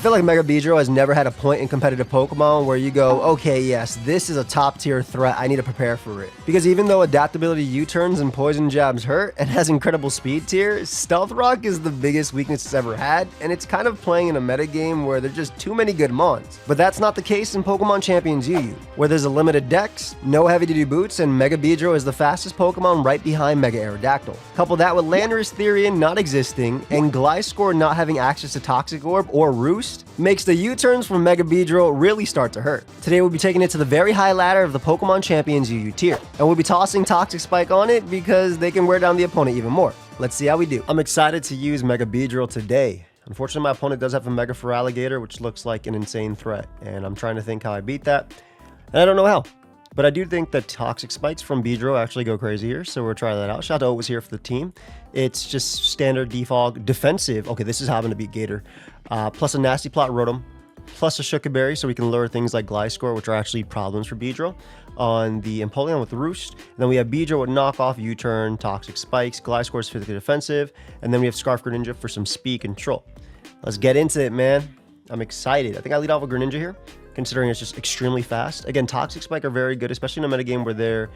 feel like Mega Beedrill has never had a point in competitive Pokemon where you go, okay, yes, this is a top tier threat. I need to prepare for it. Because even though adaptability U-turns and poison jabs hurt and has incredible speed tier, Stealth Rock is the biggest weakness it's ever had, and it's kind of playing in a meta game where there's just too many good mons. But that's not the case in Pokemon Champions UU, where there's a limited dex, no heavy duty boots, and Mega Beedrill is the fastest Pokemon right behind Mega Aerodactyl. Couple that with Landorus Therian not existing, and Gliscor not having access to Toxic Orb or Roost, makes the U-turns from Mega Beedrill really start to hurt. Today we'll be taking it to the very high ladder of the Pokemon Champions UU tier, and we'll be tossing Toxic Spike on it because they can wear down the opponent even more. Let's see how we do. I'm excited to use Mega Beedrill today. Unfortunately, my opponent does have a Mega Feraligatr, which looks like an insane threat, and I'm trying to think how I beat that, and I don't know how. But I do think that Toxic Spikes from Beedrill actually go crazy here, so we'll try that out. Shout out to Otis here for the team. It's just standard defog, defensive. Okay, this is having to beat Gator. Plus a Nasty Plot Rotom, plus a Shukaberry, so we can lure things like Gliscor, which are actually problems for Beedrill, on the Empoleon with Roost. And then we have Beedrill with Knockoff, U-turn, Toxic Spikes, Gliscor is physically defensive, and then we have Scarf Greninja for some speed control. Let's get into it, man. I'm excited. I think I lead off with Greninja here, considering it's just extremely fast. Again, Toxic Spike are very good, especially in a metagame where there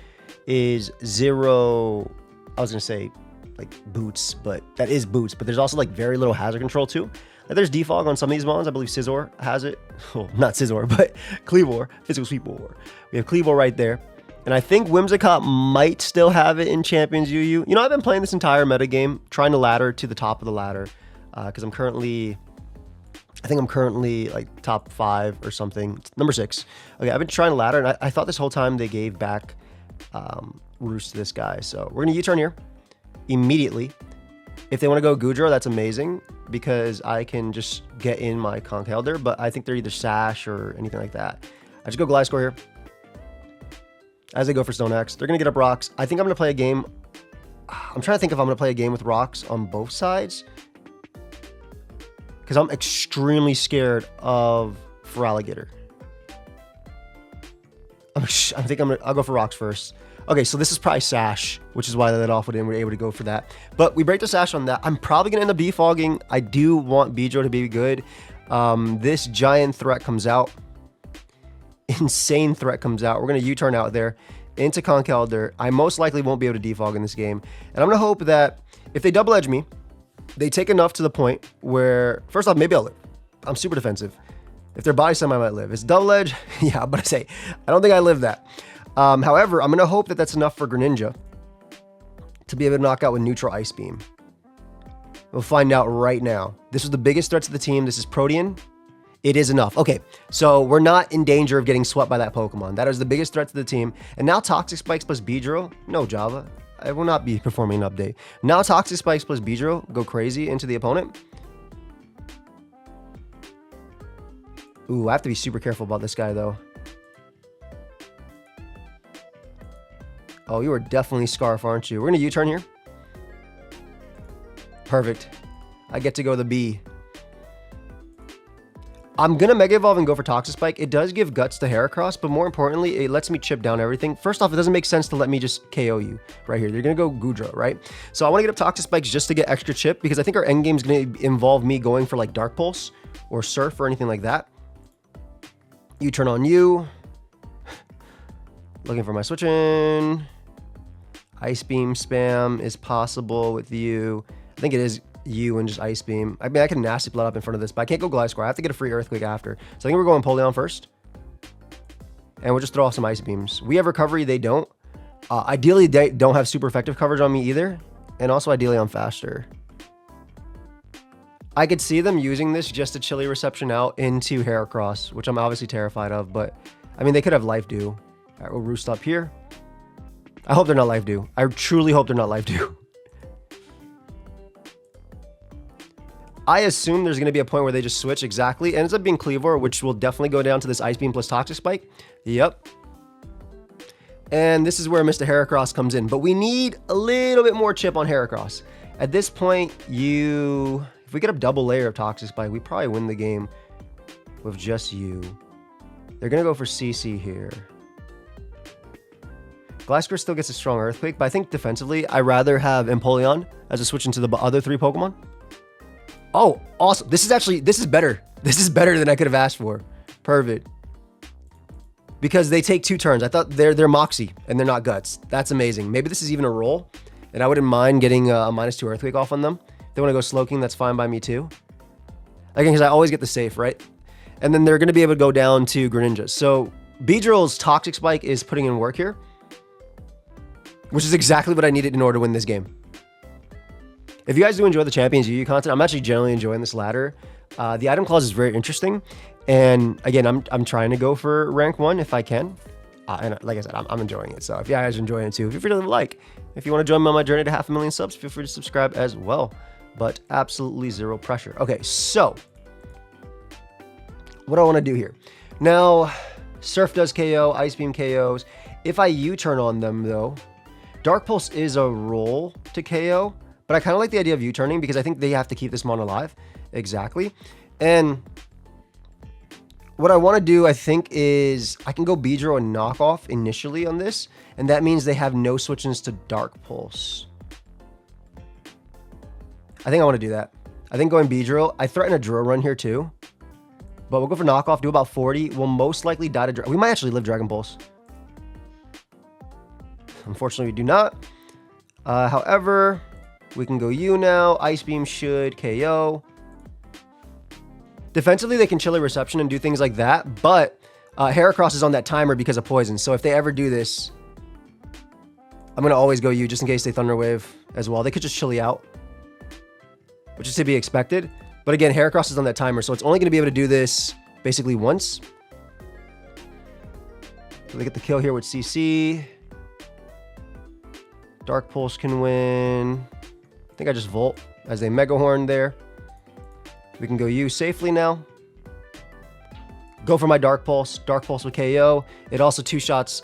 is zero, I was going to say, like, boots, but that is boots, but there's also, like, very little hazard control, too. Like, there's defog on some of these mons. I believe Scizor has it. Well, not Scizor, but Cleavor, Physical Sweep War. We have Cleavor right there. And I think Whimsicott might still have it in Champions UU. You know, I've been playing this entire metagame, trying to ladder to the top of the ladder, because I think I'm currently like top 5 or something. Number 6. Okay, I've been trying to ladder, and I thought this whole time they gave back Roost to this guy. So we're going to U-turn here immediately. If they want to go Goodra, that's amazing, because I can just get in my Conkeldurr, but I think they're either Sash or anything like that. I just go Gliscor here. As they go for Stone X, they're going to get up rocks. I think I'm going to play a game. I'm trying to think if I'm going to play a game with rocks on both sides, because I'm extremely scared of Feraligatr. I'll go for rocks first. Okay, so this is probably Sash, which is why they let off with it and we're able to go for that. But we break the Sash on that. I'm probably going to end up defogging. I do want Beedrill to be good. This giant threat comes out. Insane threat comes out. We're going to U-turn out there into Conkeldurr. I most likely won't be able to defog in this game. And I'm going to hope that if they double edge me, they take enough to the point where, first off, maybe I'll live. I'm super defensive. If they're body slam, I might live. It's double edge. Yeah, but I don't think I live that. However, I'm going to hope that that's enough for Greninja to be able to knock out with neutral Ice Beam. We'll find out right now. This was the biggest threat to the team. This is Protean. It is enough. Okay, so we're not in danger of getting swept by that Pokemon. That is the biggest threat to the team. And now Toxic Spikes plus Beedrill. No, Java. I will not be performing an update. Now Toxic Spikes plus Beedrill go crazy into the opponent. Ooh, I have to be super careful about this guy, though. Oh, you are definitely Scarf, aren't you? We're going to U-turn here. Perfect. I get to go the B. I'm going to Mega Evolve and go for Toxic Spike. It does give Guts to Heracross, but more importantly, it lets me chip down everything. First off, it doesn't make sense to let me just KO you right here. You're going to go Goodra, right? So I want to get up Toxic Spikes just to get extra chip, because I think our endgame is going to involve me going for like Dark Pulse or Surf or anything like that. U-turn on you. Looking for my switch in. Ice Beam spam is possible with you. I think it is you and just Ice Beam. I mean, I can Nasty Blood up in front of this, but I can't go Gliscor. I have to get a free Earthquake after. So I think we're going Empoleon first. And we'll just throw off some Ice Beams. We have Recovery, they don't. Ideally, they don't have super effective coverage on me either. And also, ideally, I'm faster. I could see them using this just to Chilly Reception out into Heracross, which I'm obviously terrified of, but I mean, they could have Life Dew. All right, we'll Roost up here. I hope they're not Life Dew. I truly hope they're not Life Dew. I assume there's going to be a point where they just switch exactly. It ends up being Cleavor, which will definitely go down to this Ice Beam plus Toxic Spike. Yep. And this is where Mr. Heracross comes in. But we need a little bit more chip on Heracross. At this point, if we get a double layer of Toxic Spike, we probably win the game with just you. They're going to go for CC here. Gliscor still gets a strong Earthquake, but I think defensively, I'd rather have Empoleon as a switch into the other 3 Pokemon. Oh, awesome. This is better. This is better than I could have asked for. Perfect. Because they take 2 turns. I thought they're Moxie and they're not Guts. That's amazing. Maybe this is even a roll, and I wouldn't mind getting a -2 Earthquake off on them. If they want to go Slow King, that's fine by me too. Again, because I always get the safe, right? And then they're going to be able to go down to Greninja. So Beedrill's Toxic Spike is putting in work here, which is exactly what I needed in order to win this game. If you guys do enjoy the Champions UU content, I'm actually generally enjoying this ladder. The item clause is very interesting. And again, I'm trying to go for rank 1 if I can. And like I said, I'm enjoying it. So if you guys are enjoying it too, feel free to leave a like. If you want to join me on my journey to 500,000 subs, feel free to subscribe as well. But absolutely zero pressure. Okay, so what do I want to do here? Now, Surf does KO, Ice Beam KOs. If I U-turn on them though, Dark Pulse is a roll to KO. But I kind of like the idea of U-turning because I think they have to keep this mon alive. Exactly. And what I want to do, I think, is I can go Beedrill and knock off initially on this. And that means they have no switch-ins to Dark Pulse. I think I want to do that. I think going Beedrill. I threaten a drill run here too. But we'll go for knockoff, do about 40. We'll most likely die to... We might actually live Dragon Pulse. Unfortunately, we do not. However... we can go U now. Ice Beam should KO. Defensively, they can Chilly Reception and do things like that, but Heracross is on that timer because of poison. So if they ever do this, I'm going to always go U just in case they Thunder Wave as well. They could just Chilly out, which is to be expected. But again, Heracross is on that timer, so it's only going to be able to do this basically once. So they get the kill here with CC. Dark Pulse can win. I think I just Volt as they Mega Horn there. We can go U safely now. Go for my Dark Pulse. Dark Pulse with KO. It also 2-shots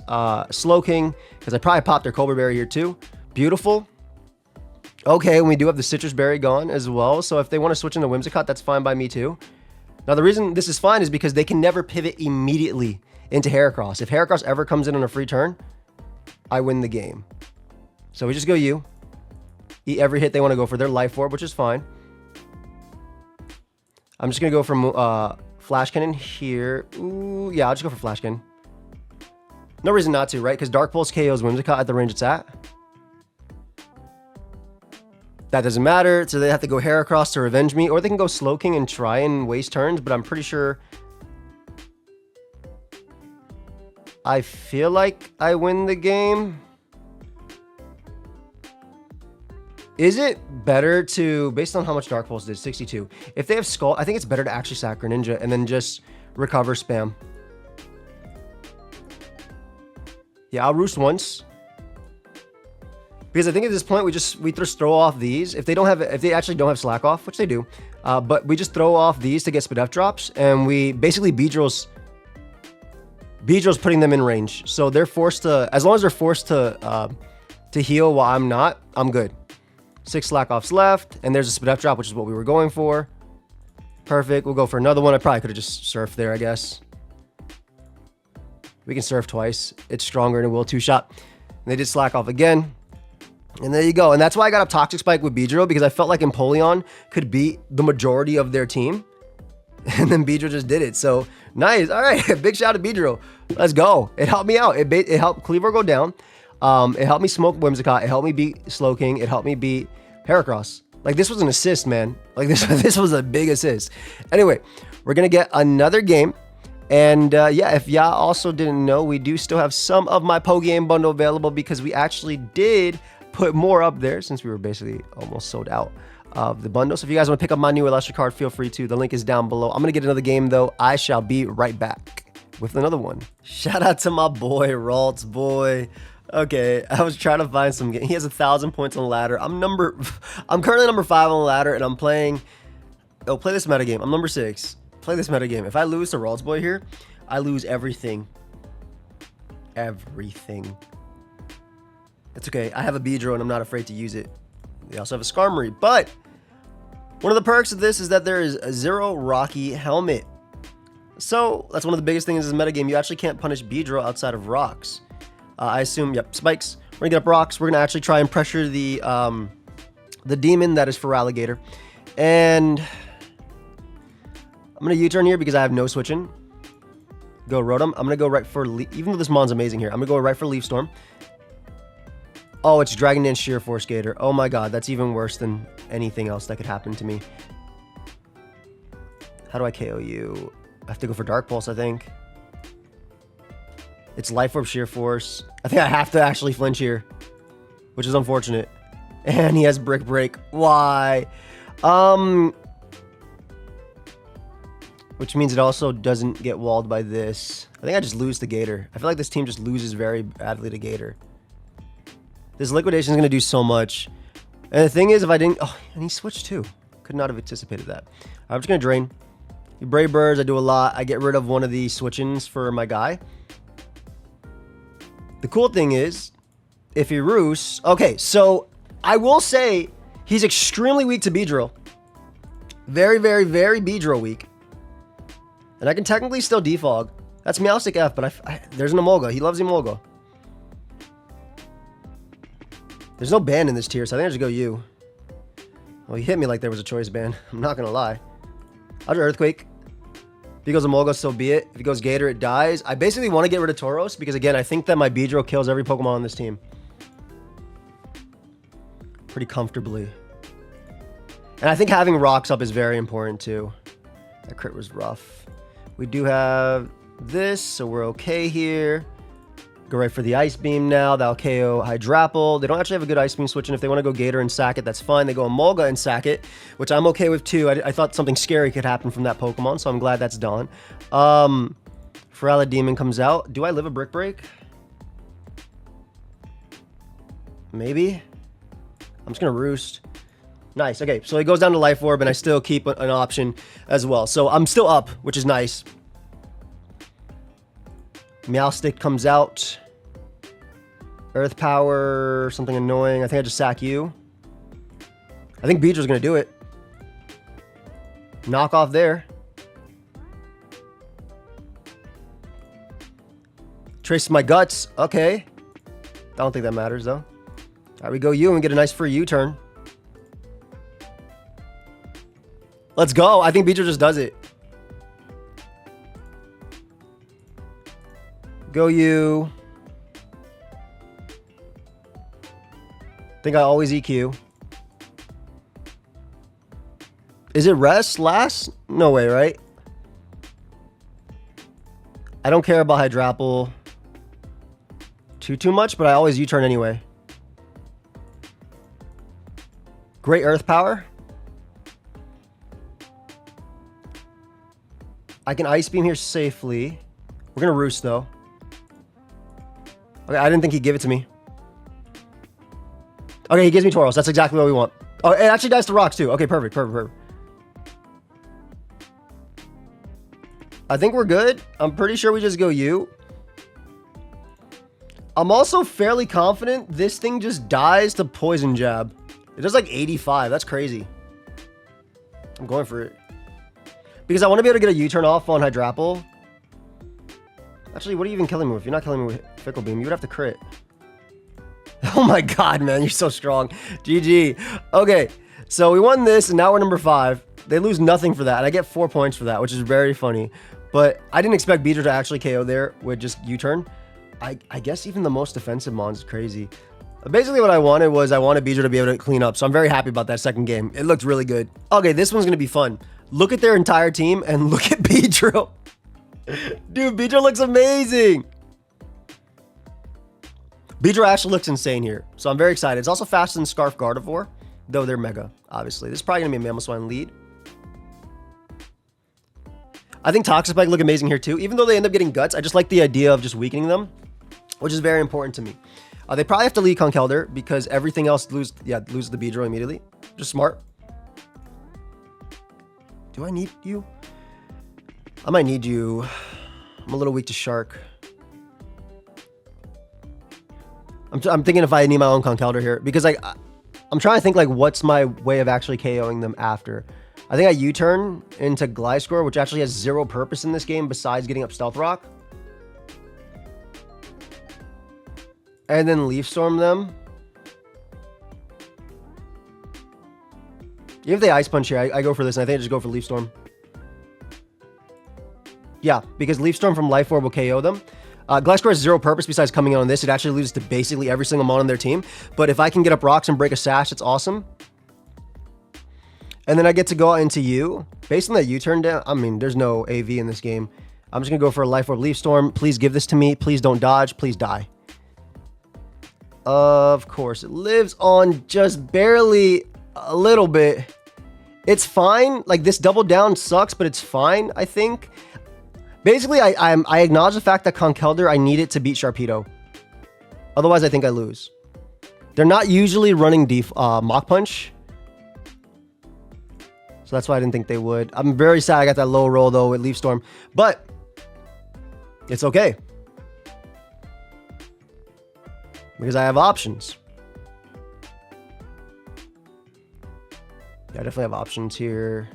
Slow King because I probably popped their Cobra Berry here too. Beautiful. Okay, and we do have the Citrus Berry gone as well. So if they want to switch into Whimsicott, that's fine by me too. Now the reason this is fine is because they can never pivot immediately into Heracross. If Heracross ever comes in on a free turn, I win the game. So we just go U. Eat every hit they want to go for their Life Orb, which is fine. I'm just going to go for Flash Cannon here. Ooh, yeah, I'll just go for Flash Cannon. No reason not to, right? Because Dark Pulse KOs Whimsicott at the range it's at. That doesn't matter. So they have to go Heracross to revenge me. Or they can go Slow King and try and waste turns. But I'm pretty sure... I feel like I win the game. Is it better to, based on how much Dark Pulse did, 62. If they have Skull, I think it's better to actually sack Greninja and then just recover spam. Yeah, I'll Roost once. Because I think at this point we just throw off these. If they actually don't have Slack Off, which they do, but we just throw off these to get Spadef drops, and we basically Beedrill's putting them in range. So they're forced to, as long as they're forced to heal while I'm not, I'm good. 6 Slack Offs left, and there's a Spadef drop, which is what we were going for. Perfect. We'll go for another one. I probably could have just surfed there, I guess. We can surf twice. It's stronger than a will 2-shot. And they did Slack Off again. And there you go. And that's why I got up Toxic Spike with Beedrill, because I felt like Empoleon could beat the majority of their team. And then Beedrill just did it. So nice. All right. Big shout out to Beedrill. Let's go. It helped me out. It helped Cleaver go down. It helped me smoke Whimsicott. It helped me beat Slow King. It helped me beat Heracross. Like, this was an assist, man. Like, this was a big assist. Anyway, we're going to get another game. And yeah, if y'all also didn't know, we do still have some of my Pokeaim bundle available because we actually did put more up there since we were basically almost sold out of the bundle. So if you guys want to pick up my new Electric card, feel free to. The link is down below. I'm going to get another game, though. I shall be right back with another one. Shout out to my boy, Ralt's boy. Okay, I was trying to find some game. He has 1,000 points on the ladder. I'm currently number 5 on the ladder, and I'm playing. Oh, play this metagame. I'm number 6. Play this metagame. If I lose to Ralt's boy here, I lose everything. Everything. It's okay. I have a Beedrill, and I'm not afraid to use it. They also have a Skarmory, but one of the perks of this is that there is a 0 Rocky Helmet. So that's one of the biggest things in this metagame. You actually can't punish Beedrill outside of rocks. I assume, yep, spikes. We're gonna get up rocks. We're gonna actually try and pressure the demon that is Feraligatr. And I'm going to U-turn here because I have no switching. Go Rotom. I'm going to go right for... Even though this Mon's amazing here, I'm going to go right for Leaf Storm. Oh, it's Dragon Dance Sheer Force Gator. Oh my god, that's even worse than anything else that could happen to me. How do I KO you? I have to go for Dark Pulse, I think. It's Life Orb Sheer Force. I think I have to actually flinch here, which is unfortunate. And he has Brick Break. Why? Which means it also doesn't get walled by this. I think I just lose to Gator. I feel like this team just loses very badly to Gator. This liquidation is going to do so much. And the thing is, if I didn't... Oh, and he switched too. Could not have anticipated that. I'm just going to drain. Brave Birds, I do a lot. I get rid of one of the switch-ins for my guy. The cool thing is, if he roosts... Okay, so I will say he's extremely weak to Beedrill. Very, very, very Beedrill weak. And I can technically still defog. That's Meowstic F, but there's an Emolga. He loves Emolga. There's no ban in this tier, so I think I just go U. Well, he hit me like there was a choice ban. I'm not going to lie. I'll do Earthquake. If he goes Emolga, so be it. If he goes Gator, it dies. I basically want to get rid of Tauros because, again, I think that my Beedrill kills every Pokemon on this team. Pretty comfortably. And I think having rocks up is very important, too. That crit was rough. We do have this, so we're okay here. Go right for the Ice Beam now. That'll KO Hydrapple. They don't actually have a good Ice Beam switch, and if they want to go Gator and sack it, that's fine. They go Emolga and sack it, which I'm okay with too. I thought something scary could happen from that Pokemon, so I'm glad that's done. Ferala Demon comes out. Do I live a Brick Break? Maybe. I'm just going to Roost. Nice. Okay, so he goes down to Life Orb, and I still keep an option as well. So I'm still up, which is nice. Meowstic comes out. Earth Power, something annoying. I think I just sack you. I think Beedrill's going to do it. Knock off there. Trace my guts. Okay. I don't think that matters, though. All right, we go U and we get a nice free U-turn. Let's go. I think Beedrill just does it. Go you. Think I always EQ. Is it rest last? No way, right? I don't care about Hydrapple too much, but I always U-turn anyway. Great Earth Power. I can Ice Beam here safely. We're going to Roost, though. Okay, I didn't think he'd give it to me. Okay, he gives me Tauros. That's exactly what we want. Oh, it actually dies to rocks, too. Okay, perfect. I think we're good. I'm pretty sure we just go U. I'm also fairly confident this thing just dies to Poison Jab. It does like 85. That's crazy. I'm going for it. Because I want to be able to get a U-turn off on Hydrapple. Actually, what are you even killing me with? You're not killing me with Fickle Beam. You would have to crit. Oh my god, man. You're so strong. GG. Okay, so we won this, and now we're number 5. They lose nothing for that, and I get 4 points for that, which is very funny. But I didn't expect Beedrill to actually KO there with just U-turn. I guess even the most defensive Mons is crazy. Basically, what I wanted was I wanted Beedrill to be able to clean up, so I'm very happy about that second game. It looked really good. Okay, this one's going to be fun. Look at their entire team, and look at Beedrill. Dude, Beedrill looks amazing. Beedrill actually looks insane here, so I'm very excited. It's also faster than Scarf Gardevoir, though they're Mega, obviously. This is probably going to be a Mamoswine lead. I think Toxic Spike look amazing here too. Even though they end up getting Guts, I just like the idea of just weakening them, which is very important to me. They probably have to lead Conkeldurr because everything else lose the Beedrill immediately. Just smart. Do I need you? I might need you. I'm a little weak to Shark. I'm thinking if I need my own Conkeldurr here because I'm trying to think like what's my way of actually KOing them after. I think I U-turn into Gliscor, which actually has zero purpose in this game besides getting up Stealth Rock. And then Leaf Storm them. If they Ice Punch here, I go for this, and I think I just go for Leaf Storm. Yeah, because Leaf Storm from Life Orb will KO them. Gliscor has zero purpose besides coming in on this. It actually loses to basically every single mon on their team. But if I can get up rocks and break a Sash, it's awesome. And then I get to go out into you. Based on that U-turn down, I mean, there's no AV in this game. I'm just going to go for a Life Orb Leaf Storm. Please give this to me. Please don't dodge. Please die. Of course, it lives on just barely a little bit. It's fine. Like, this double down sucks, but it's fine, I think. Basically, I acknowledge the fact that Conkeldurr, I need it to beat Sharpedo. Otherwise, I think I lose. They're not usually running Mach Punch. So that's why I didn't think they would. I'm very sad I got that low roll, though, with Leaf Storm. But it's okay. Because I have options. Yeah, I definitely have options here.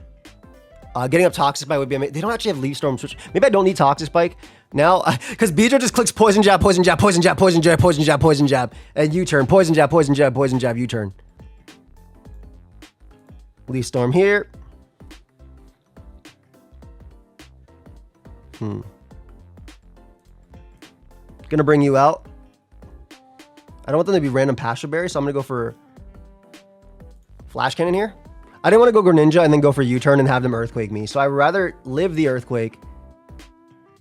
Getting up Toxic Spike would be amazing. They don't actually have Leaf Storm switch. Maybe I don't need Toxic Spike now. Because Beedrill just clicks Poison Jab, Poison Jab, Poison Jab, Poison Jab, Poison Jab, Poison Jab. And U-turn. Poison Jab, Poison Jab, Poison Jab, U-turn. Leaf Storm here. Gonna bring you out. I don't want them to be random Passion Berry, so I'm gonna go for Flash Cannon here. I didn't want to go Greninja and then go for U-turn and have them Earthquake me. So I'd rather live the Earthquake,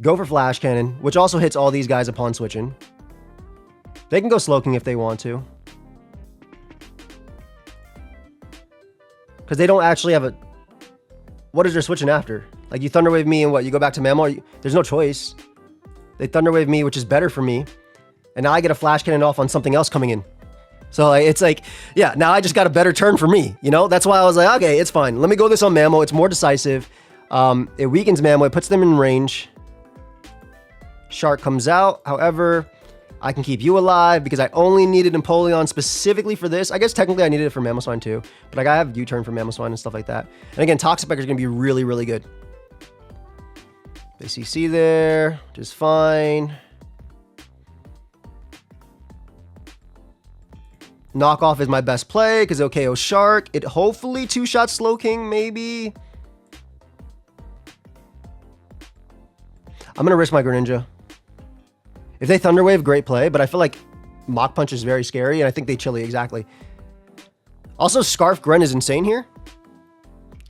go for Flash Cannon, which also hits all these guys upon switching. They can go Slowking if they want to. Because they don't actually have a... What is their switching after? Like, you Thunder Wave me and what? You go back to Mammal? There's no choice. They Thunder Wave me, which is better for me. And now I get a Flash Cannon off on something else coming in. So like, it's like, yeah, now I just got a better turn for me, you know? That's why I was like, okay, it's fine. Let me go this on Mammo. It's more decisive. It weakens Mammo. It puts them in range. Shark comes out. However, I can keep you alive because I only needed Empoleon specifically for this. I guess technically I needed it for Mamoswine too. But like, I have U-turn for Mamoswine and stuff like that. And again, Toxic Spike is going to be really, really good. They CC there, which is fine. Knockoff is my best play because it'll KO Shark. It hopefully two-shot Slowking, maybe. I'm going to risk my Greninja. If they Thunder Wave, great play, but I feel like Mach Punch is very scary, and I think they Chili, exactly. Also, Scarf Gren is insane here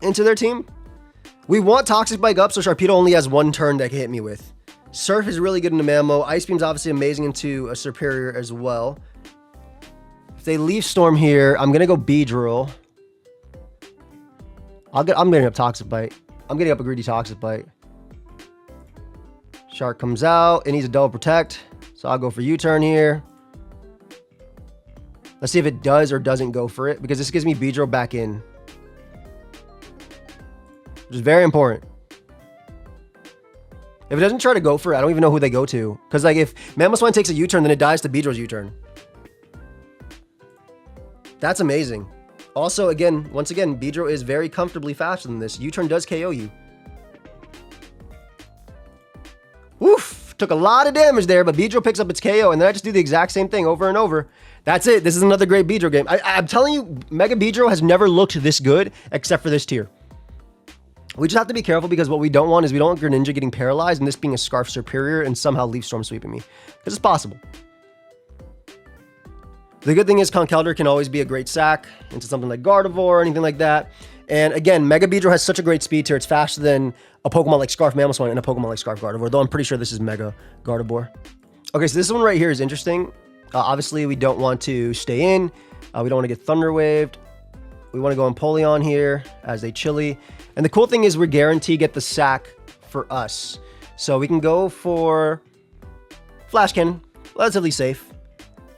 into their team. We want Toxic Spike up, so Sharpedo only has one turn that can hit me with. Surf is really good into Mammo. Ice Beam's obviously amazing into a Superior as well. If they Leaf Storm here, I'm going to go Beedrill. I'm getting up Toxic Bite. I'm getting up a greedy Toxic Bite. Shark comes out. It needs a double protect. So I'll go for U-turn here. Let's see if it does or doesn't go for it, because this gives me Beedrill back in. Which is very important. If it doesn't try to go for it, I don't even know who they go to. Because like, if Mamoswine takes a U-turn, then it dies to Beedrill's U-turn. That's amazing. Also, again, once again, Beedrill is very comfortably faster than this. U-turn does KO you. Woof! Took a lot of damage there, but Beedrill picks up its KO, and then I just do the exact same thing over and over. That's it. This is another great Beedrill game. I'm telling you, Mega Beedrill has never looked this good, except for this tier. We just have to be careful, because what we don't want is we don't want Greninja getting paralyzed and this being a Scarf Superior and somehow Leaf Storm sweeping me. Because it's possible. The good thing is Conkeldurr can always be a great sack into something like Gardevoir or anything like that. And again, Mega Beedrill has such a great speed tier. It's faster than a Pokemon like Scarf Mamoswine and a Pokemon like Scarf Gardevoir, though I'm pretty sure this is Mega Gardevoir. Okay, so this one right here is interesting. Obviously, we don't want to stay in. We don't want to get Thunder Waved. We want to go Empoleon here as they Chili. And the cool thing is we're guaranteed get the sack for us. So we can go for Flash Cannon. Relatively safe.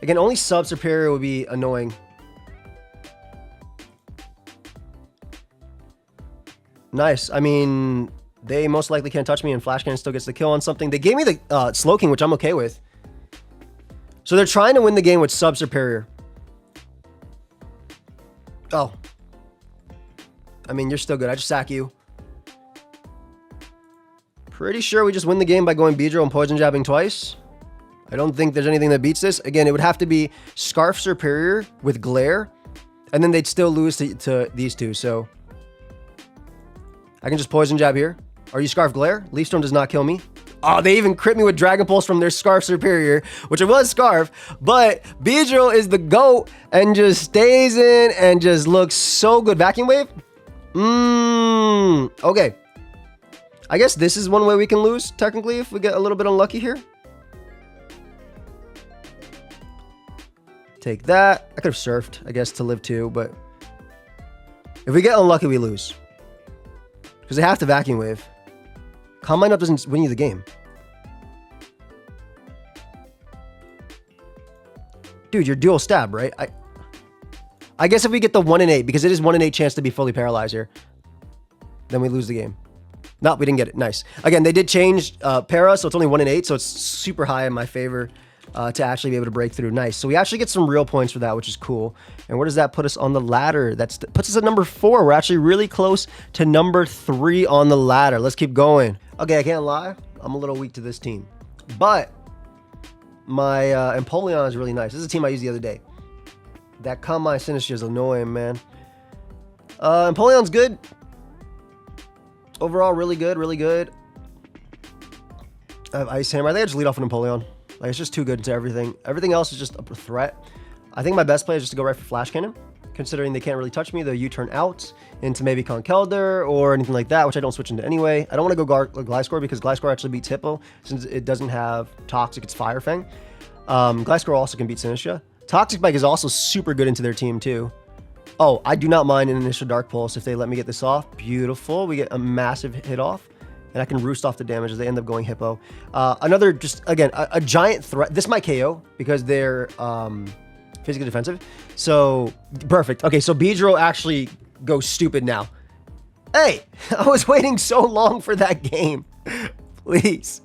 Again, only Sub Superior would be annoying. Nice. I mean, they most likely can't touch me, and Flash Cannon still gets the kill on something. They gave me the Slowking, which I'm okay with. So they're trying to win the game with Sub Superior. Oh. I mean, you're still good. I just sack you. Pretty sure we just win the game by going Beedrill and Poison Jabbing twice. I don't think there's anything that beats this. Again, it would have to be Scarf Superior with Glare And then they'd still lose to these two, so... I can just Poison Jab here. Are you Scarf Glare? Leaf Storm does not kill me. Oh, they even crit me with Dragon Pulse from their Scarf Superior, which it was Scarf, but Beedrill is the GOAT and just stays in and just looks so good. Vacuum Wave? Okay. I guess this is one way we can lose, technically, if we get a little bit unlucky here. Take that. I could have Surfed, I guess, to live 2, but if we get unlucky, we lose. Because they have to Vacuum Wave. Combine Up doesn't win you the game. Dude, you're dual stab, right? I guess if we get the 1 in 8, because it is 1 in 8 chance to be fully paralyzed here, then we lose the game. No, we didn't get it. Nice. Again, they did change para, so it's only 1 in 8, so it's super high in my favor to actually be able to break through. Nice. So we actually get some real points for that, which is cool. And where does that put us on the ladder? That puts us at number 4. We're actually really close to number 3 on the ladder. Let's keep going. Okay, I can't lie. I'm a little weak to this team. But my Empoleon is really nice. This is a team I used the other day. That Combine Sinistcha is annoying, man. Empoleon's good. Overall, really good, really good. I have Ice Hammer. I think I just lead off an Empoleon. Like, it's just too good to everything. Everything else is just a threat. I think my best play is just to go right for Flash Cannon. Considering they can't really touch me, they'll U-turn out into maybe Conkeldurr or anything like that, which I don't switch into anyway. I don't want to go Gliscor because Gliscor actually beats Hippo since it doesn't have Toxic, it's Fire Fang. Gliscor also can beat Sinistcha. Toxic Bike is also super good into their team too. Oh, I do not mind an initial Dark Pulse if they let me get this off. Beautiful. We get a massive hit off. And I can roost off the damage as they end up going Hippo. Another, just, again, a giant threat. This might KO because they're physically defensive. So, perfect. Okay, so Beedrill actually goes stupid now. Hey, I was waiting so long for that game. Please.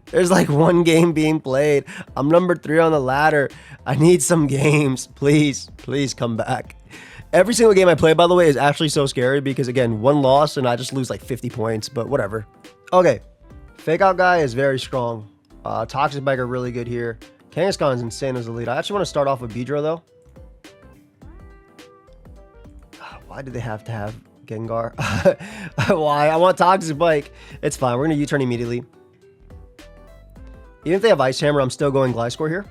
There's like 1 game being played. I'm number 3 on the ladder. I need some games. Please, please come back. Every single game I play, by the way, is actually so scary because, again, 1 loss and I just lose like 50 points, but whatever. Okay. Fake Out Guy is very strong. Toxic Bike are really good here. Kangaskhan is insane as a lead. I actually want to start off with Beedrill, though. Why did they have to have Gengar? Why? I want Toxic Bike. It's fine. We're going to U-turn immediately. Even if they have Ice Hammer, I'm still going Gliscor here.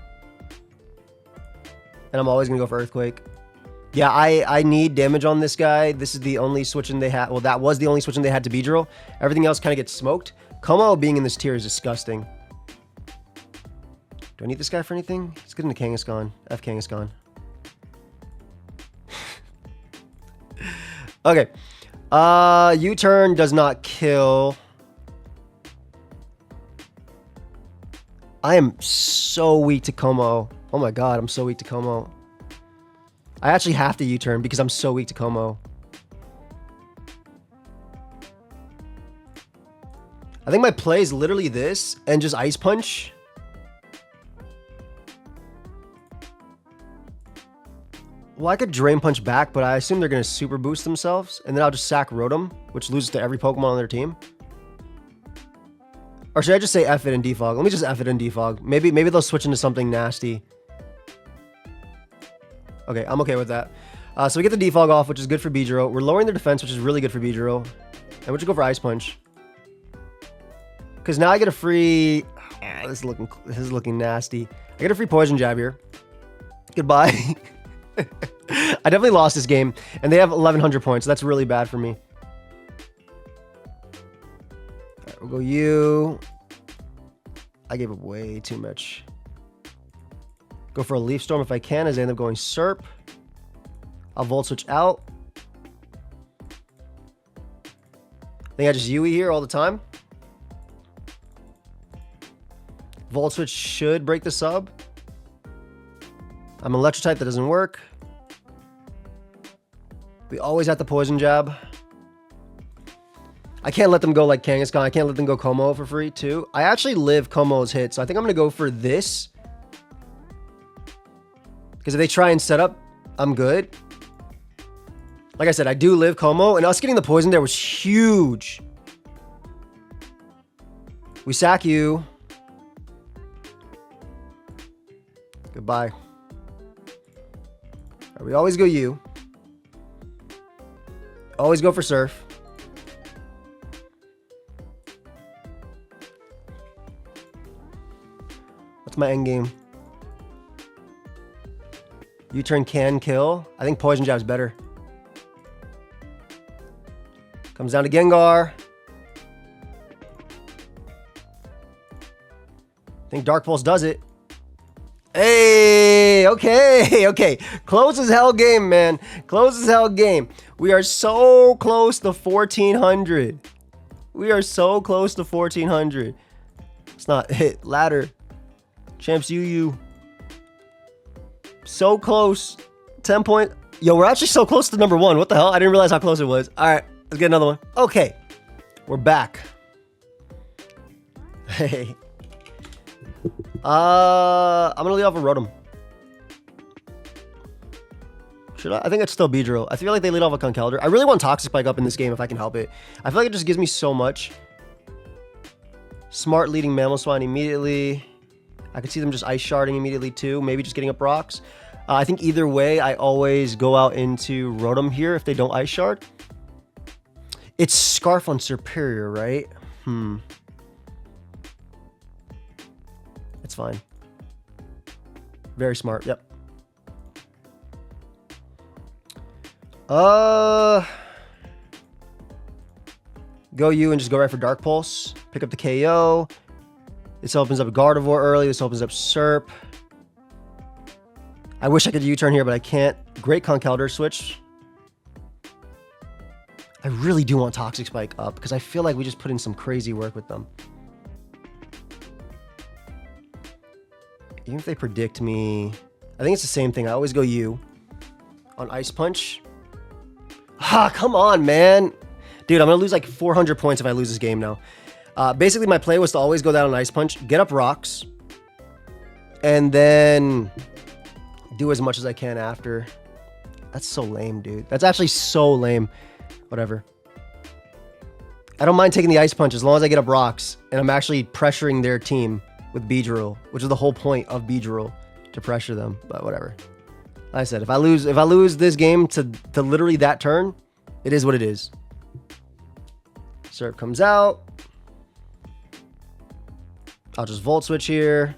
And I'm always going to go for Earthquake. Yeah, I need damage on this guy. This is the only switching they had. Well, that was the only switching they had to Beedrill. Everything else kind of gets smoked. Como being in this tier is disgusting. Do I need this guy for anything? It's good into Kangaskhan. F Kangaskhan. Okay. U-turn does not kill. I am so weak to Como. Oh my god, I'm so weak to Como. I actually have to U-turn because I'm so weak to Como. I think my play is literally this and just Ice Punch. Well, I could Drain Punch back, but I assume they're going to super boost themselves. And then I'll just sack Rotom, which loses to every Pokemon on their team. Or should I just say F it and defog? Let me just F it and defog. Maybe they'll switch into something nasty. Okay, I'm okay with that. So we get the defog off, which is good for Beedrill. We're lowering their defense, which is really good for Beedrill. And we'll just go for Ice Punch. Because now I get a free... this is looking nasty. I get a free Poison Jab here. Goodbye. I definitely lost this game. And they have 1,100 points. So that's really bad for me. Alright, we'll go you. I gave up way too much. Go for a Leaf Storm if I can, as I end up going Serp. I'll Volt Switch out. I think I just Yui here all the time. Volt Switch should break the sub. I'm an Electro type, that doesn't work. We always have the Poison Jab. I can't let them go like Kangaskhan. I can't let them go Como for free too. I actually live Como's hit, so I think I'm going to go for this. Because if they try and set up, I'm good. Like I said, I do live Como, and us getting the poison there was huge. We sack you. Goodbye. Right, we always go you. Always go for Surf. What's my end game? U-turn can kill. I think Poison Jab's better. Comes down to Gengar. I think Dark Pulse does it. Hey, okay. Close as hell game, man. Close as hell game. We are so close to 1400. We are so close to 1400. It's not hit. Ladder. Champs UU. So close. 10 point. Yo, we're actually so close to number 1. What the hell? I didn't realize how close it was. All right, let's get another one. Okay, we're back. Hey. I'm gonna leave off a Rotom. Should I? I think it's still Beedrill. I feel like they lead off a Conkeldurr. I really want Toxic Spike up in this game if I can help it. I feel like it just gives me so much. Smart leading Mamoswine immediately. I could see them just Ice Sharding immediately too. Maybe just getting up rocks. I think either way, I always go out into Rotom here if they don't Ice Shard. It's Scarf on Superior, right? It's fine. Very smart. Yep. Go you and just go right for Dark Pulse. Pick up the KO. This opens up Gardevoir early. This opens up Serp. I wish I could U-turn here, but I can't. Great Conkeldurr switch. I really do want Toxic Spike up because I feel like we just put in some crazy work with them. Even if they predict me, I think it's the same thing. I always go U on Ice Punch. Ah, come on, man. Dude, I'm going to lose like 400 points if I lose this game now. Basically, my play was to always go down on Ice Punch, get up rocks, and then do as much as I can after. That's so lame, dude. That's actually so lame. Whatever. I don't mind taking the Ice Punch as long as I get up rocks and I'm actually pressuring their team with Beedrill, which is the whole point of Beedrill, to pressure them. But whatever. Like I said, if I lose this game to literally that turn, it is what it is. Serp comes out. I'll just Volt Switch here.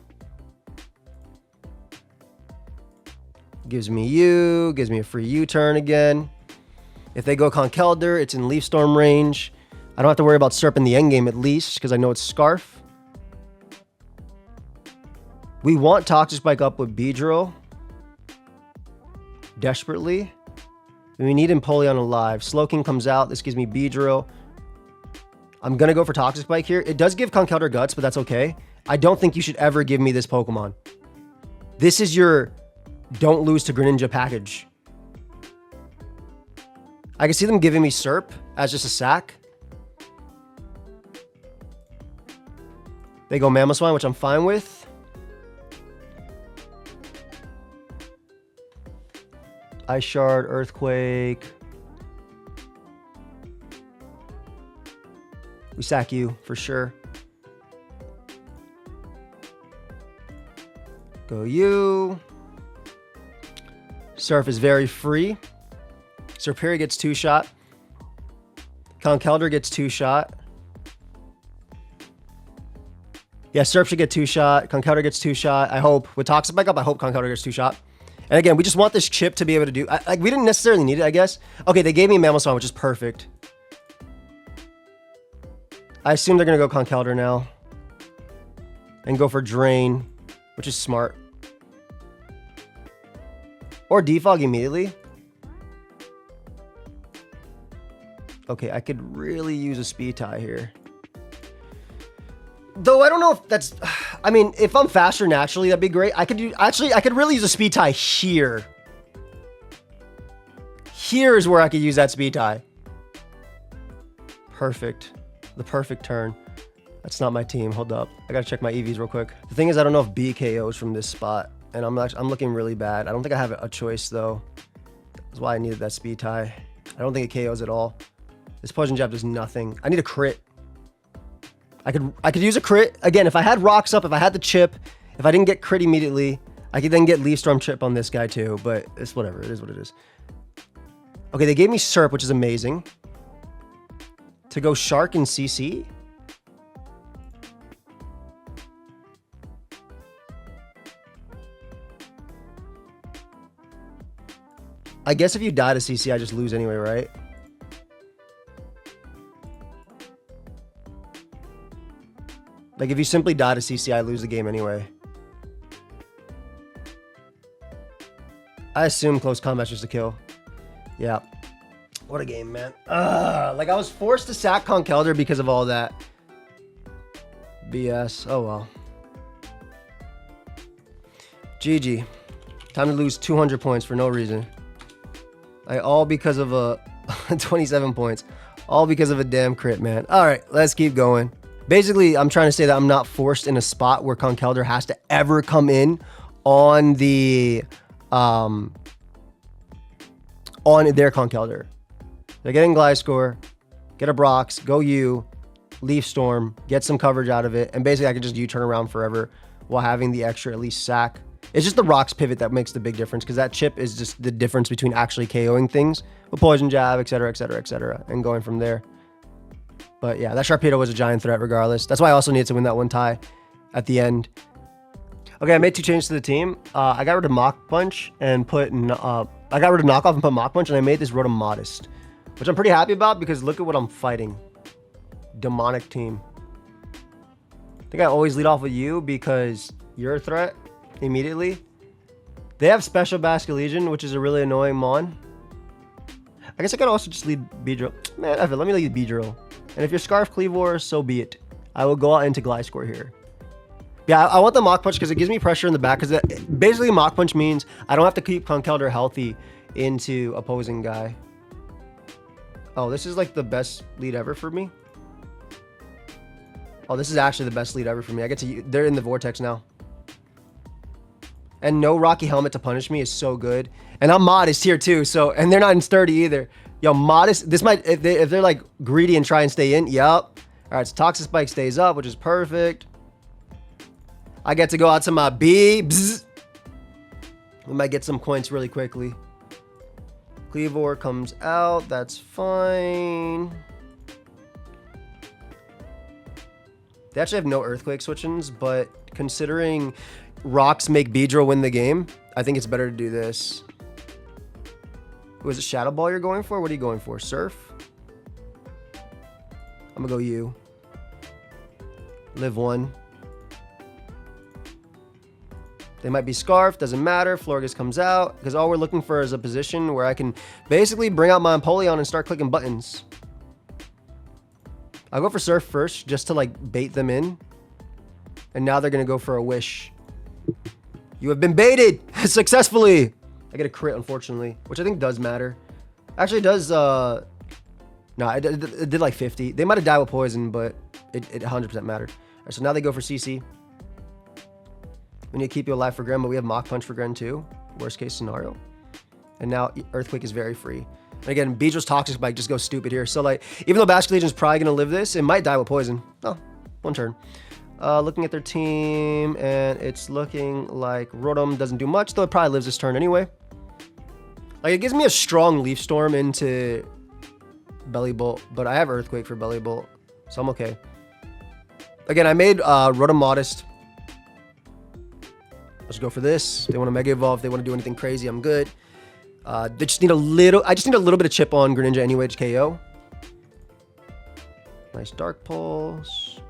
Gives me U, gives me a free U-turn again. If they go Conkeldurr, it's in Leaf Storm range. I don't have to worry about Serp in the endgame at least, because I know it's Scarf. We want Toxic Spike up with Beedrill. Desperately. We need Empoleon alive. Slowking comes out. This gives me Beedrill. I'm going to go for Toxic Spike here. It does give Conkeldurr Guts, but that's okay. I don't think you should ever give me this Pokemon. This is your don't lose to Greninja package. I can see them giving me Serp as just a sack. They go Mamoswine, which I'm fine with. Ice Shard, Earthquake. We sack you for sure. Go you. Surf is very free. Serperior gets 2-shot. Conkeldurr gets 2-shot. Yeah, Serp should get 2-shot. Conkeldurr gets 2-shot. I hope. With Toxic Spike up, I hope Conkeldurr gets 2-shot. And again, we just want this chip to be able to do... Like, we didn't necessarily need it, I guess. Okay, they gave me Mamoswine, which is perfect. I assume they're going to go Conkeldurr now. And go for Drain, which is smart. Or Defog immediately. Okay, I could really use a Speed Tie here. Though I don't know if that's... I mean, if I'm faster naturally, that'd be great. I could do... Actually, I could really use a Speed Tie here. Here's where I could use that Speed Tie. Perfect. The perfect turn. That's not my team. Hold up. I gotta check my EVs real quick. The thing is, I don't know if B KOs from this spot. And I'm looking really bad. I don't think I have a choice, though. That's why I needed that Speed Tie. I don't think it KOs at all. This Poison Jab does nothing. I need a crit. I could use a crit. Again, if I had rocks up, if I had the chip, if I didn't get crit immediately, I could then get Leaf Storm chip on this guy too, but it's whatever. It is what it is. Okay, they gave me Serp, which is amazing. To go Shark and CC? I guess if you die to CC, I just lose anyway, right? Like, if you simply die to CC, I lose the game anyway. I assume close combat's just a kill. Yeah. What a game, man. Like, I was forced to sack Conkeldurr because of all that. BS. Oh, well. GG. Time to lose 200 points for no reason. Like, all because of a 27 points. All because of a damn crit, man. All right, let's keep going. Basically, I'm trying to say that I'm not forced in a spot where Conkeldurr has to ever come in on the on their Conkeldurr. They're getting Gliscor, get a Brox, go U, Leaf Storm, get some coverage out of it, and basically I can just U-turn around forever while having the extra at least sack. It's just the Rocks pivot that makes the big difference, because that chip is just the difference between actually KOing things with Poison Jab, etc., etc., etc., and going from there. But yeah, that Sharpedo was a giant threat regardless. That's why I also needed to win that one tie at the end. Okay, I made 2 changes to the team. I got rid of Mach Punch and put... I got rid of Knockoff and put Mach Punch, and I made this Rotom Modest, which I'm pretty happy about because look at what I'm fighting. Demonic team. I think I always lead off with you because you're a threat immediately. They have Special Basculegion, which is a really annoying Mon. I guess I could also just lead Beedrill. Man, Evan, let me lead Beedrill. And if you're Scarf Cleavor, so be it. I will go out into Gliscor here. Yeah, I want the Mach Punch because it gives me pressure in the back. Because basically, Mach Punch means I don't have to keep Conkeldurr healthy into opposing guy. Oh, this is like the best lead ever for me. Oh, this is actually the best lead ever for me. I get to... They're in the Vortex now. And no Rocky Helmet to punish me is so good. And I'm Modest here too, so... And they're not in Sturdy either. Yo, Modest... This might... If they're like greedy and try and stay in, yup. Alright, so Toxic Spike stays up, which is perfect. I get to go out to my B. Bzz. We might get some coins really quickly. Cleavor comes out. That's fine. They actually have no Earthquake switch-ins, but considering Rocks make Beedrill win the game, I think it's better to do this. Was it Shadow Ball you're going for? What are you going for? Surf? I'm gonna go you. Live 1. They might be Scarf, doesn't matter. Florges comes out, because all we're looking for is a position where I can basically bring out my Empoleon and start clicking buttons. I'll go for Surf first, just to like bait them in. And now they're going to go for a Wish. You have been baited successfully. I get a crit, unfortunately, which I think does matter. Actually, it does, no, it did like 50. They might have died with poison, but it 100% mattered. All right, so now they go for CC. We need to keep you alive for Gren, but we have Mach Punch for Gren too. Worst case scenario. And now Earthquake is very free. And again, Beedrill's Toxic Spike just goes stupid here. So like, even though Basculegion is probably going to live this, it might die with poison. Oh, 1 turn. Looking at their team, and it's looking like Rotom doesn't do much, though it probably lives this turn anyway. Like, it gives me a strong Leaf Storm into Belly Bolt, but I have Earthquake for Belly Bolt, so I'm okay. Again, I made Rotom Modest. Let's go for this. They want to Mega Evolve. If they want to do anything crazy, I'm good. They just need a little... I just need a little bit of chip on Greninja anyway to KO. Nice Dark Pulse.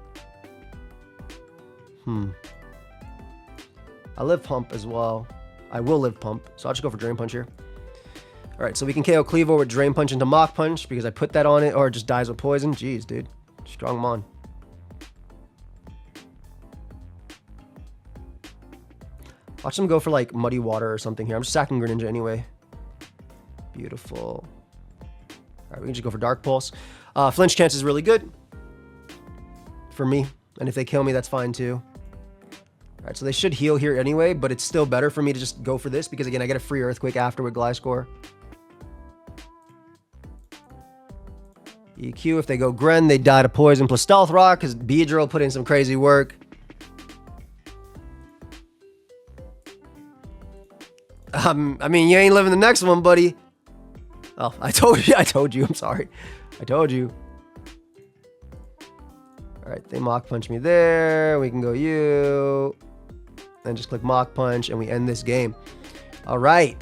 I live Pump as well. I will live Pump, so I'll just go for Drain Punch here. All right, so we can KO Cleavor with Drain Punch into Mach Punch because I put that on it, or it just dies with poison. Jeez, dude. Strong Mon. Watch them go for like Muddy Water or something here. I'm just sacking Greninja anyway. Beautiful. All right, we can just go for Dark Pulse. Flinch chance is really good for me. And if they kill me, that's fine too. All right, so they should heal here anyway, but it's still better for me to just go for this because, again, I get a free Earthquake after with Gliscor. EQ, if they go Gren, they die to Poison plus Stealth Rock because Beedrill put in some crazy work. I mean, you ain't living the next one, buddy. Oh, I told you. I told you. I'm sorry. I told you. All right, they Mach Punch me there. We can go you. And just click Mach Punch, and we end this game. All right.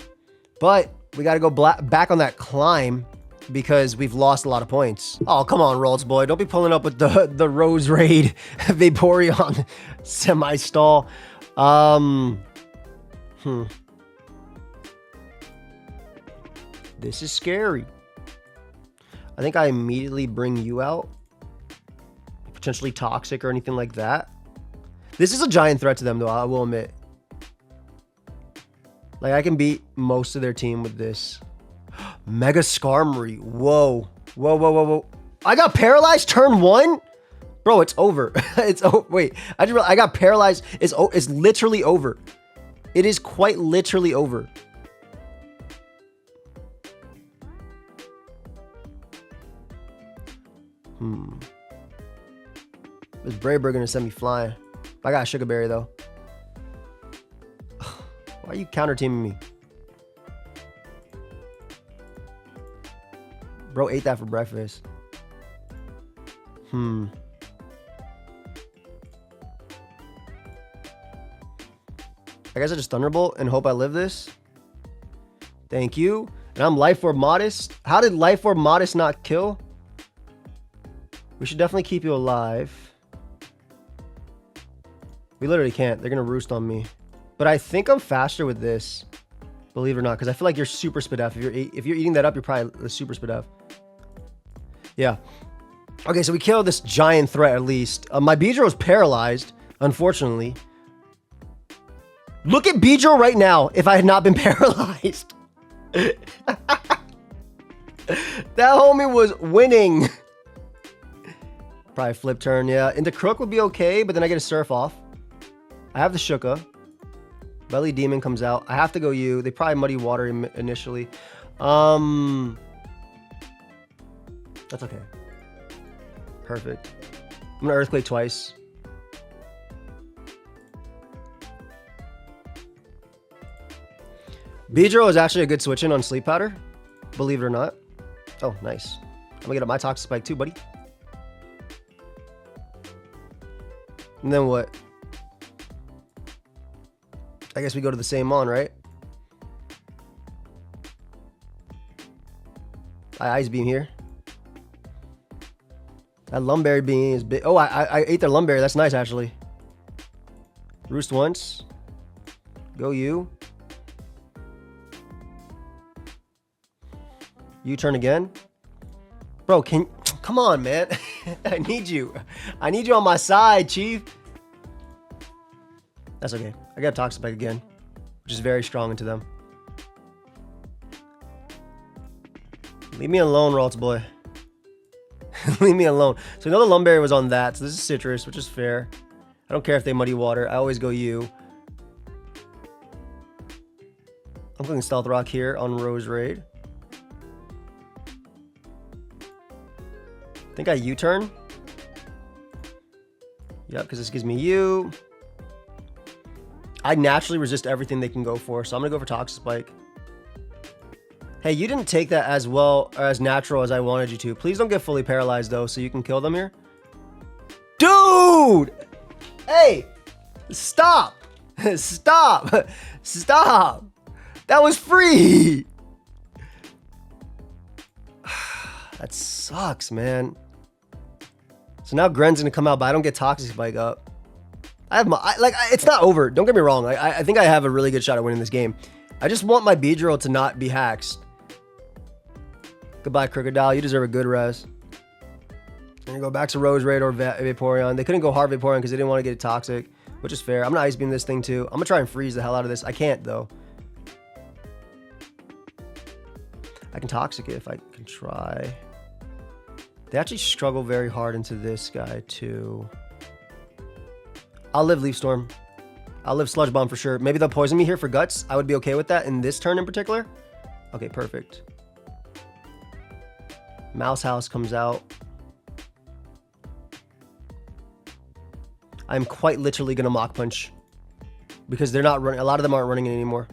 But we got to go back on that climb because we've lost a lot of points. Oh, come on, Rolls boy. Don't be pulling up with the Rose Raid Vaporeon semi-stall. This is scary. I think I immediately bring you out. Potentially toxic or anything like that. This is a giant threat to them, though, I will admit. Like, I can beat most of their team with this. Mega Skarmory. Whoa. Whoa, whoa, whoa, whoa. I got paralyzed turn 1? Bro, it's over. It's over. Wait, I got paralyzed. It's literally over. It is quite literally over. This Braybird gonna send me flying. I got a Sugar Berry though. Why are you counter teaming me? Bro ate that for breakfast. I guess I just Thunderbolt and hope I live this. Thank you. And I'm Life Orb Modest. How did Life Orb Modest not kill? We should definitely keep you alive. We literally can't. They're going to roost on me. But I think I'm faster with this. Believe it or not. Because I feel like you're super Spadef. If you're eating that up, you're probably the super Spadef. Yeah. Okay, so we killed this giant threat at least. My Beedrill is paralyzed, unfortunately. Look at Beedrill right now if I had not been paralyzed. That homie was winning. Probably flip turn, yeah. Into Crook would be okay, but then I get a Surf off. I have the Shuka. Belly Demon comes out. I have to go you. They probably Muddy Water initially. That's okay. Perfect. I'm gonna Earthquake twice. Beedrill is actually a good switch in on Sleep Powder, believe it or not. Oh, nice. I'm gonna get up my Toxic Spike too, buddy. And then what? I guess we go to the same Mon, right? I Ice Beam here. That Lumberry Beam is big. Oh, I ate their Lumberry. That's nice, actually. Roost once. Go you. U-turn again. Bro, come on, man. I need you. I need you on my side, Chief. That's okay. I got Toxic Spike again, which is very strong into them. Leave me alone, Ralts boy. Leave me alone. So another Lumberry was on that. So this is Citrus, which is fair. I don't care if they Muddy Water. I always go you. I'm going Stealth Rock here on Rose Raid. I think I U-turn. Yep, because this gives me you. I naturally resist everything they can go for, so I'm going to go for Toxic Spike. Hey, you didn't take that as well, or as natural as I wanted you to. Please don't get fully paralyzed, though, so you can kill them here. Dude! Hey! Stop! Stop! Stop! That was free! That sucks, man. So now Gren's gonna come out, but I don't get Toxic Spike up. I have my, it's not over. Don't get me wrong. I think I have a really good shot at winning this game. I just want my Beedrill to not be hacked. Goodbye, Crocodile. You deserve a good rest. I'm gonna go back to Rose Raid or Vaporeon. They couldn't go hard Vaporeon because they didn't want to get it toxic, which is fair. I'm gonna Ice Beam this thing too. I'm gonna try and freeze the hell out of this. I can't though. I can Toxic it if I can try. They actually struggle very hard into this guy too. I'll live Leaf Storm. I'll live Sludge Bomb for sure. Maybe they'll poison me here for Guts. I would be okay with that in this turn in particular. Okay, perfect. Mouse House comes out. I'm quite literally gonna Mach Punch because they're not running. A lot of them aren't running it anymore.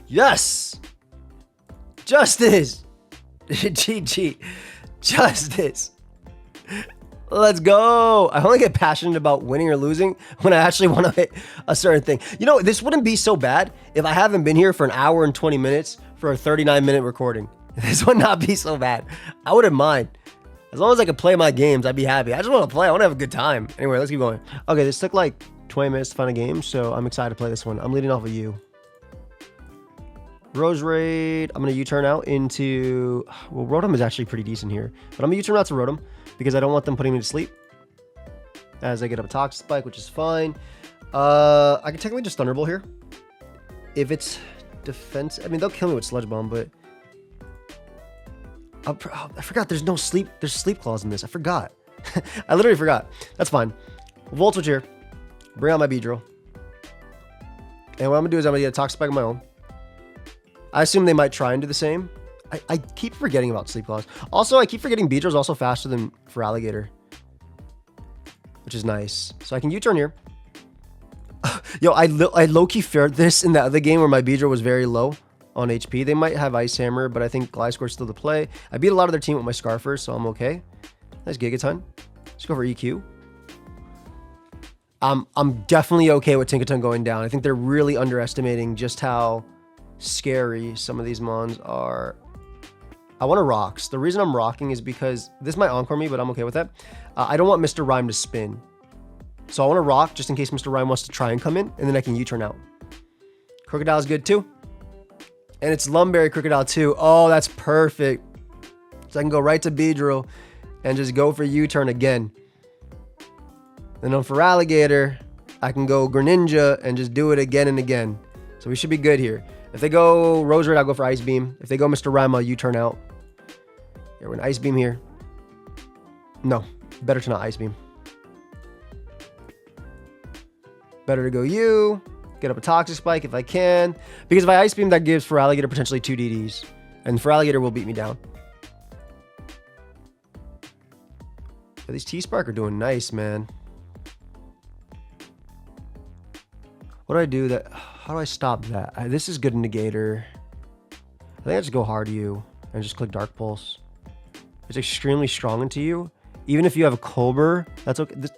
Yes! Justice! GG. Justice. Let's go. I only get passionate about winning or losing when I actually want to hit a certain thing. You know, this wouldn't be so bad if I haven't been here for an hour and 20 minutes for a 39-minute recording. This would not be so bad. I wouldn't mind. As long as I could play my games, I'd be happy. I just want to play. I want to have a good time. Anyway, let's keep going. Okay, this took like 20 minutes to find a game, so I'm excited to play this one. I'm leading off with you. Rose Raid. I'm going to U-turn out into... Well, Rotom is actually pretty decent here. But I'm going to U-turn out to Rotom because I don't want them putting me to sleep as I get up a Toxic Spike, which is fine. I can technically just Thunderbolt here. If it's defense... I mean, they'll kill me with Sludge Bomb, but... I forgot there's no sleep. There's sleep clause in this. I forgot. I literally forgot. That's fine. Volt Switch here. Bring out my Beedrill. And what I'm going to do is I'm going to get a Toxic Spike of my own. I assume they might try and do the same. I keep forgetting about Sleep Clause. Also, I keep forgetting Beedrill is also faster than Feraligatr, which is nice. So I can U-turn here. Yo, I low-key feared this in the other game where my Beedrill was very low on HP. They might have Ice Hammer, but I think Gliscor's still the play. I beat a lot of their team with my Scarfers, so I'm okay. Nice Gigaton. Let's go for EQ. I'm definitely okay with Tinkaton going down. I think they're really underestimating just how scary some of these mons are. I want to rocks. The reason I'm rocking is because this might encore me, but I'm okay with that. I don't want Mr. Rhyme to spin. So I want to rock just in case Mr. Rhyme wants to try and come in, and then I can U-turn out. Crocodile is good too. And it's Lumberry Crocodile too. Oh, that's perfect. So I can go right to Beedrill and just go for U-turn again. And on Feraligatr, I can go Greninja and just do it again and again. So we should be good here. If they go Rose Raid, I'll go for Ice Beam. If they go Mr. Rhyme, I'll U-turn out. Yeah, we're gonna Ice Beam here. No, better to not Ice Beam. Better to go U. Get up a Toxic Spike if I can. Because if I Ice Beam, that gives Feraligatr potentially 2 DDs. And Feraligatr will beat me down. But these T-Spark are doing nice, man. What do I do that... How do I stop that? This is good Negator. I think I just go hard U and just click Dark Pulse. It's extremely strong into you. Even if you have a Colbur, that's okay. This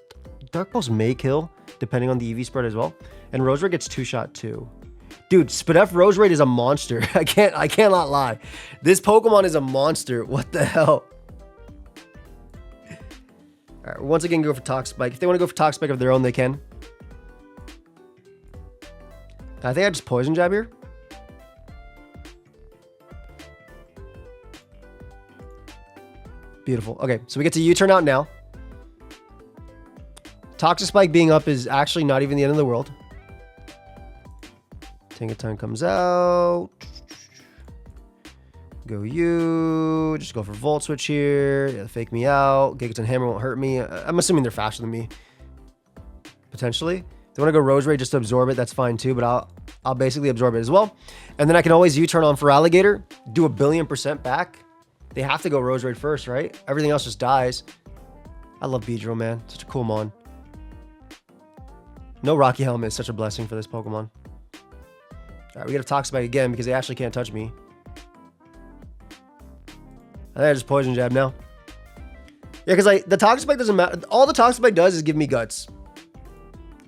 Dark Pulse may kill, depending on the EV spread as well. And Rose Raid gets 2-shot too. Dude, Spadef Rose Raid is a monster. I cannot lie. This Pokemon is a monster. What the hell? Alright, once again, go for Toxic Spike. If they want to go for Toxic Spike of their own, they can. I think I just Poison Jab here. Beautiful. Okay, so we get to U-turn out now. Toxic Spike being up is actually not even the end of the world. Tinkaton comes out. Go U. Just go for Volt Switch here. Yeah, fake me out. Gigaton Hammer won't hurt me. I'm assuming they're faster than me. Potentially. If they want to go Rose Raid just to absorb it, that's fine too, but I'll basically absorb it as well. And then I can always U-turn on Feraligatr, do 1,000,000,000% back. They have to go Rose Raid first, right? Everything else just dies. I love Beedrill, man. Such a cool mon. No Rocky Helmet is such a blessing for this Pokemon. Alright, we get a Toxic Spike again because they actually can't touch me. I think I just Poison Jab now. Yeah, because the Toxic Spike doesn't matter. All the Toxic Spike does is give me guts.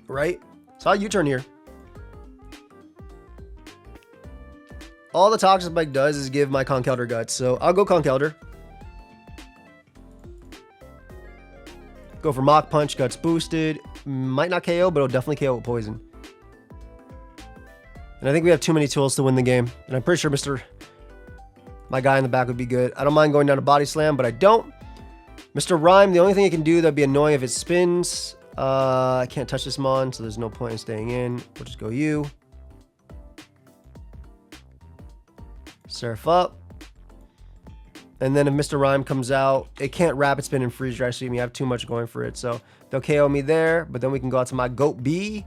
Right? So I'll U-turn here. All the Toxic Spike does is give my Conkeldurr guts. So I'll go Conkeldurr. Go for Mach Punch, guts boosted. Might not KO, but it'll definitely KO with poison. And I think we have too many tools to win the game. And I'm pretty sure my guy in the back would be good. I don't mind going down to Body Slam, but I don't. Mr. Rhyme, the only thing it can do that'd be annoying if it spins. I can't touch this mon, so there's no point in staying in. We'll just go U. Surf up. And then if Mr. Rhyme comes out, it can't Rapid Spin and Freeze Dry Sweep me. I have too much going for it. So they'll KO me there, but then we can go out to my Goat B.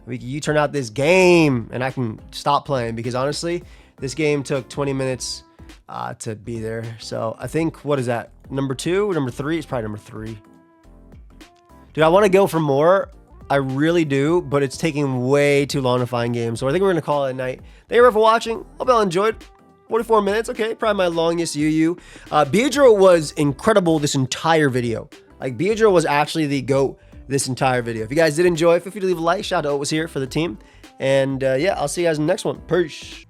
We can U-turn out this game, and I can stop playing because honestly, this game took 20 minutes to be there. So I think, what is that? Number 2 or number 3? It's probably number 3. Dude, I want to go for more. I really do, but it's taking way too long to find games. So I think we're going to call it a night. Thank you for watching. Hope y'all enjoyed. 44 minutes, okay, probably my longest UU. Beedrill was incredible this entire video. Like, Beedrill was actually the GOAT this entire video. If you guys did enjoy, feel free to leave a like. Shout out to Otis here for the team. And yeah, I'll see you guys in the next one. Peace.